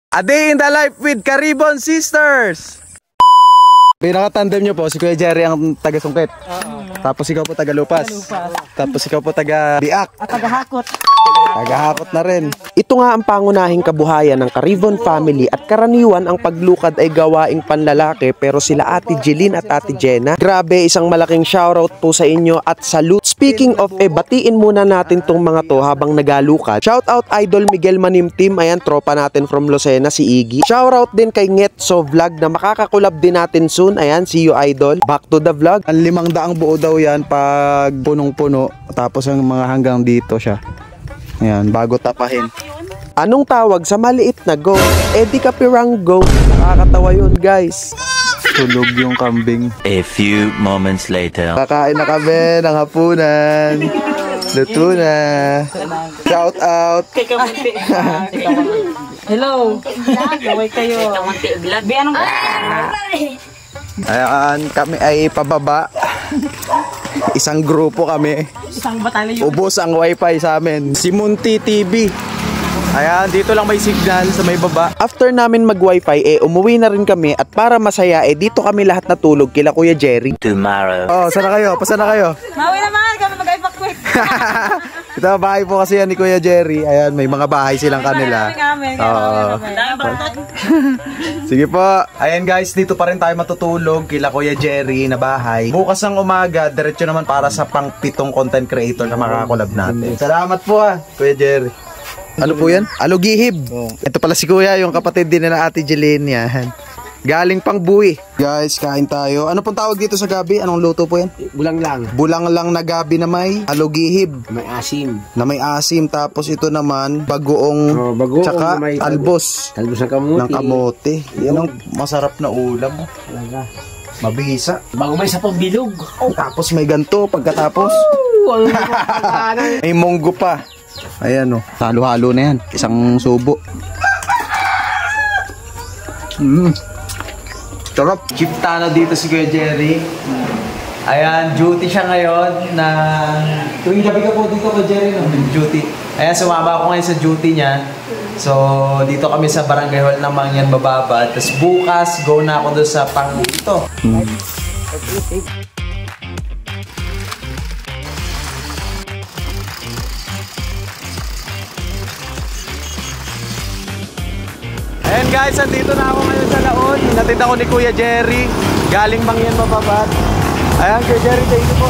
A day in the life with Caribon Sisters. Pinaka-tandem nyo po, si Kuya Jerry ang taga-sungkit. Tapos ikaw po taga-lupas. Tapos ikaw po taga-biak. At taga-hakot. Taga-hakot na rin. Ito nga ang pangunahing kabuhayan ng Caribon family at karaniwan ang paglukad ay gawaing panlalaki pero sila Ate Jeline at Ate Jenna. Grabe, isang malaking shoutout po sa inyo at salute. Speaking of, batiin muna natin tong mga to habang nagalukad. Shoutout Idol Miguel Manimtim, ayan tropa natin from Lucena si Iggy. Shoutout din kay Ngetso Vlog na makakakulab din natin soon. Ayan, see you Idol. Back to the vlog. Ang 500 buo daw yan pag punong-puno. Tapos ang mga hanggang dito siya. Ayan, bago tapahin. Anong tawag sa maliit na goat? Di kapirang goat. Nakakatawa yun guys. Tulog yung kambing. A few moments later. Kakain na kami ng hapunan. Luto na. Shout out. Hello. Gaway kayo. Ayan, kami ay pababa. Isang grupo kami. Isang batalyon. Ubos ang wifi sa amin. Si Munti TV. Ayan, dito lang may signal sa may baba. After namin mag-wifi, umuwi na rin kami at para masaya, dito kami lahat natulog kila Kuya Jerry. Tomorrow. Oh, sana kayo? Pasana kayo? Mawi naman, kami mag-evacuate. Ito, bahay po kasi yan ni Kuya Jerry. Ayan, may mga bahay silang kanila. Sige po. Ayan guys, dito pa rin tayo matutulog kila Kuya Jerry na bahay. Bukas ng umaga, diretso naman para sa pang-pitong content creator na makakakolab natin. Salamat po Kuya Jerry. Ano po yan? Alugihib. Ito pala si Kuya, yung kapatid din na Ate Jeline yan. Galing pang buwi. Guys, kain tayo. Ano pong tawag dito sa gabi? Anong luto po yan? Bulang lang. Bulang lang na gabi na may alugihib. May asim. Na may asim. Tapos ito naman, bagoong, bagoong tsaka may talbos. Talbos ng kamote. Ng kamote. Yan ang masarap na ulam. Talaga. Mabisa. Bago may sa pambilog. Tapos may ganto pagkatapos. May munggo pa. Ayan halo-halo na yan. Isang subo. Sarap. Chiptano dito si Kuya Jerry. Ayan, duty siya ngayon na tuwing gabi ka po dito Kuya Jerry, no? Duty. Ayan, sumama ako ngayon sa duty niya. So, dito kami sa Barangay Hall ng Mangyan Bababa. Tapos bukas, go na ako doon sa pang-ito. Ayan guys, andito na ako ngayon sa Laon. Hinatid ako ni Kuya Jerry. Galing Mangyan Mababat. Ayan Kuya Jerry, thank you po.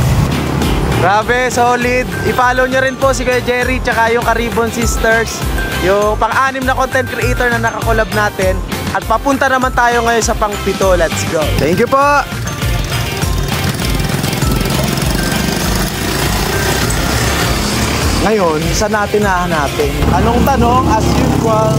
Grabe, solid. I-follow nyo rin po si Kuya Jerry tsaka yung Caribon Sisters. Yung pang-anim na content creator na nakakolab natin. At papunta naman tayo ngayon sa pang-pito. Let's go. Thank you po. Ngayon, saan natin hahanapin? Anong tanong? As usual.